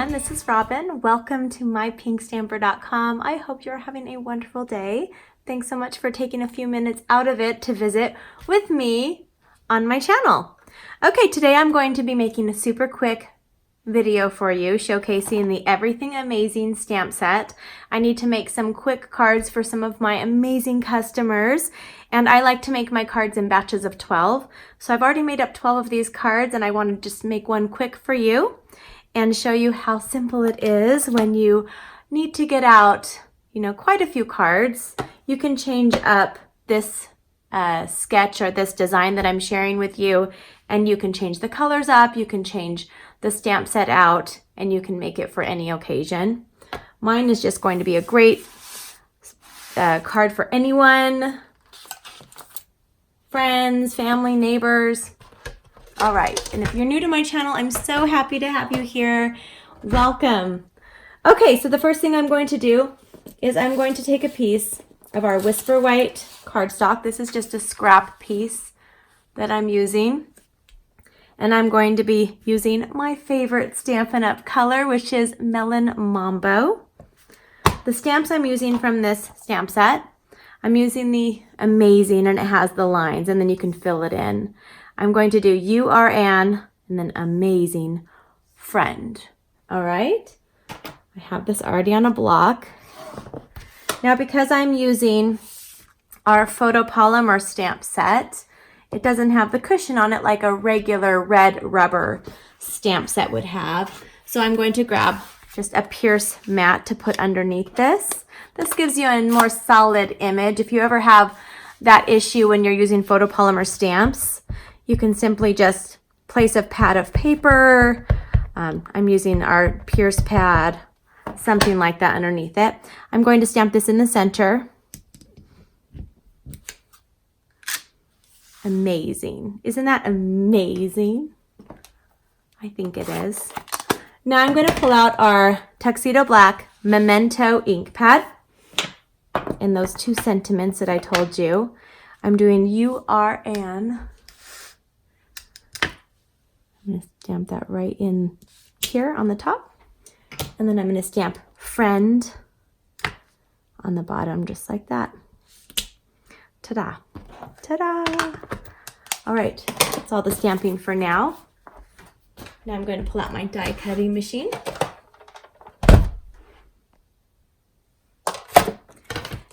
everyone, this is Robyn. Welcome to mypinkstamper.com. I hope you're having a wonderful day. Thanks so much for taking a few minutes out of it to visit with me on my channel. Okay, today I'm going to be making a super quick video for you showcasing the Everything Amazing stamp set. I need to make some quick cards for some of my amazing customers, and I like to make my cards in batches of 12. So I've already made up 12 of these cards, and I want to just make one quick for you and show you how simple it is when you need to get out, quite a few cards. You can change up this sketch or this design that I'm sharing with you, and you can change the colors up, you can change the stamp set out, and you can make it for any occasion. Mine is just going to be a great card for anyone, friends, family, neighbors. All right, and if you're new to my channel, I'm so happy to have you here. Welcome. Okay, so the first thing I'm going to do is I'm going to take a piece of our Whisper White cardstock. This is just a scrap piece that I'm using. And I'm going to be using my favorite Stampin' Up color, which is Melon Mambo. The stamps I'm using from this stamp set, I'm using the Amazing, and it has the lines, and then you can fill it in. I'm going to do You Are An, and then Amazing Friend. All right? I have this already on a block. Now, because I'm using our photopolymer stamp set, it doesn't have the cushion on it like a regular red rubber stamp set would have. So I'm going to grab just a Pierce mat to put underneath this. This gives you a more solid image. If you ever have that issue when you're using photopolymer stamps, you can simply just place a pad of paper. I'm using our Pierce pad, something like that underneath it. I'm going to stamp this in the center. Amazing. Isn't that amazing? I think it is. Now I'm going to pull out our Tuxedo Black Memento ink pad and those two sentiments that I told you. I'm doing You Are An. I'm going to stamp that right in here on the top. And then I'm going to stamp Friend on the bottom, just like that. Ta-da. Ta-da! All right, that's all the stamping for now. Now I'm going to pull out my die cutting machine.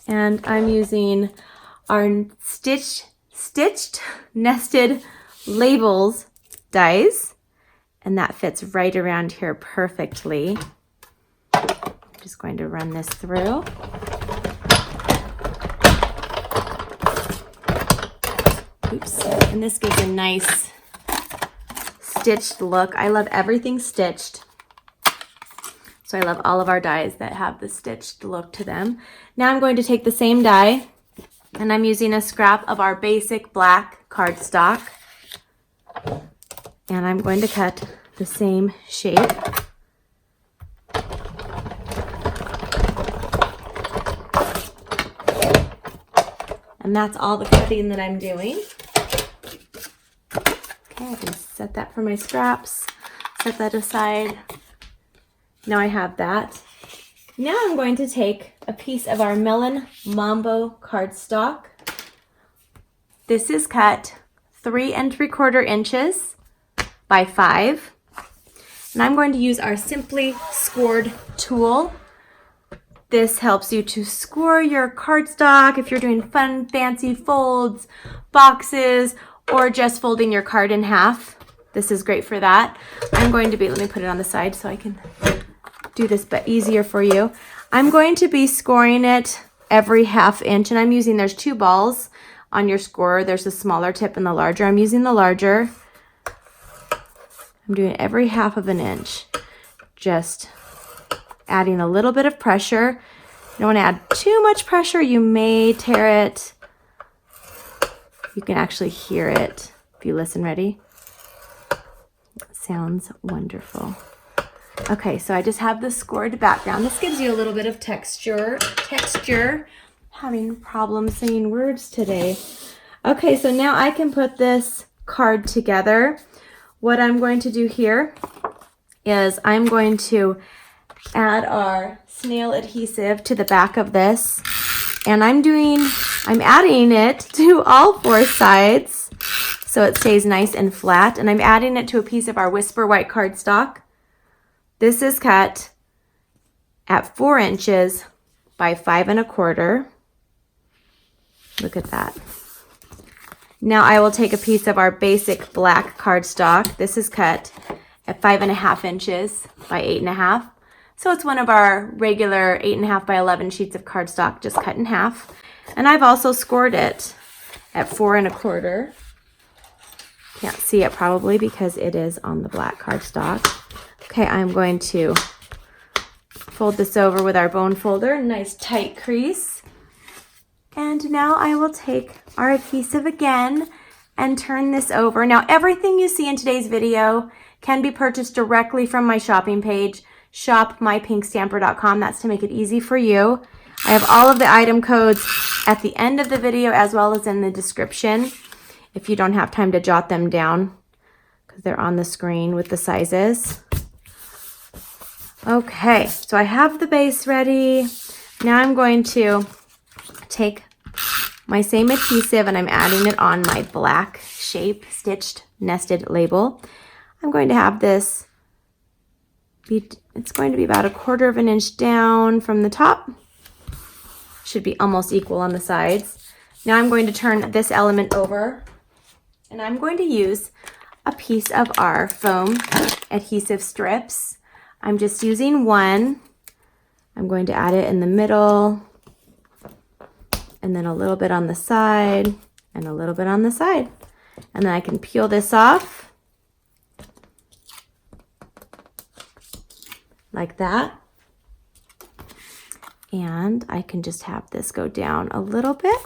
And I'm using our stitched nested labels dies, and that fits right around here perfectly. I'm just going to run this through. Oops. And this gives a nice stitched look. I love everything stitched. So I love all of our dies that have the stitched look to them. Now I'm going to take the same die, and I'm using a scrap of our basic black cardstock. And I'm going to cut the same shape. And that's all the cutting that I'm doing. Okay, I can set that for my scraps, set that aside. Now I have that. Now I'm going to take a piece of our Melon Mambo cardstock. This is cut 3 3/4 inches by 5. And I'm going to use our Simply Scored tool. This helps you to score your cardstock if you're doing fun, fancy folds, boxes, or just folding your card in half. This is great for that. I'm going to be, let me put it on the side so I can do this but easier for you. I'm going to be scoring it every 1/2 inch, and I'm using, there's 2 balls on your scorer. There's the smaller tip and the larger. I'm using the larger. I'm doing every 1/2 inch. Just adding a little bit of pressure. You don't want to add too much pressure. You may tear it. You can actually hear it if you listen. Ready? It sounds wonderful. Okay, so I just have the scored background. This gives you a little bit of texture. Having problems saying words today. Okay, so now I can put this card together. What I'm going to do here is I'm going to add our snail adhesive to the back of this. And I'm adding it to all 4 sides so it stays nice and flat. And I'm adding it to a piece of our Whisper White cardstock. This is cut at 4 inches by 5 1/4. Look at that. Now I will take a piece of our basic black cardstock. This is cut at 5 1/2 inches by 8 1/2. So it's one of our regular 8 1/2 by 11 sheets of cardstock just cut in half. And I've also scored it at 4 1/4. Can't see it probably because it is on the black cardstock. Okay, I'm going to fold this over with our bone folder, nice tight crease. And now I will take our adhesive again and turn this over. Now everything you see in today's video can be purchased directly from my shopping page, shopmypinkstamper.com. That's to make it easy for you. I have all of the item codes at the end of the video as well as in the description if you don't have time to jot them down because they're on the screen with the sizes. Okay, so I have the base ready. Now I'm going to take my same adhesive and I'm adding it on my black shape stitched nested label. I'm going to have this it's going to be about 1/4 inch down from the top. Should be almost equal on the sides. Now I'm going to turn this element over and I'm going to use a piece of our foam adhesive strips. I'm just using one. I'm going to add it in the middle and then a little bit on the side and a little bit on the side. And then I can peel this off like that. And I can just have this go down a little bit.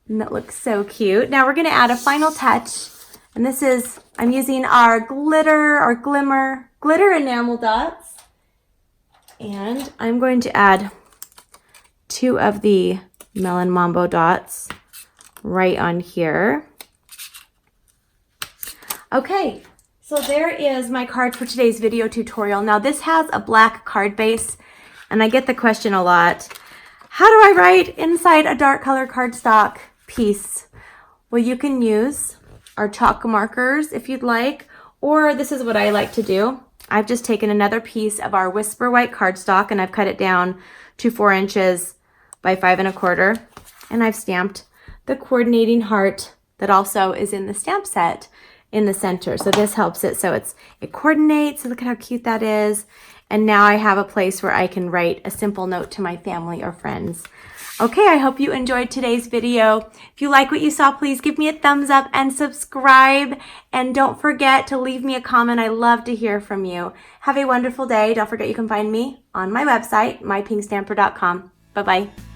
And that looks so cute. Now we're gonna add a final touch. And this is, I'm using our glitter or glitter enamel dots. And I'm going to add 2 of the Melon Mambo dots right on here. Okay, so there is my card for today's video tutorial. Now this has a black card base and I get the question a lot. How do I write inside a dark color cardstock piece? Well, you can use our chalk markers if you'd like, or this is what I like to do. I've just taken another piece of our Whisper White cardstock and I've cut it down to 4 inches by 5 1/4. And I've stamped the coordinating heart that also is in the stamp set in the center. So this helps it so it coordinates. So look at how cute that is. And now I have a place where I can write a simple note to my family or friends. Okay, I hope you enjoyed today's video. If you like what you saw, please give me a thumbs up and subscribe. And don't forget to leave me a comment. I love to hear from you. Have a wonderful day. Don't forget you can find me on my website, mypinkstamper.com. Bye-bye.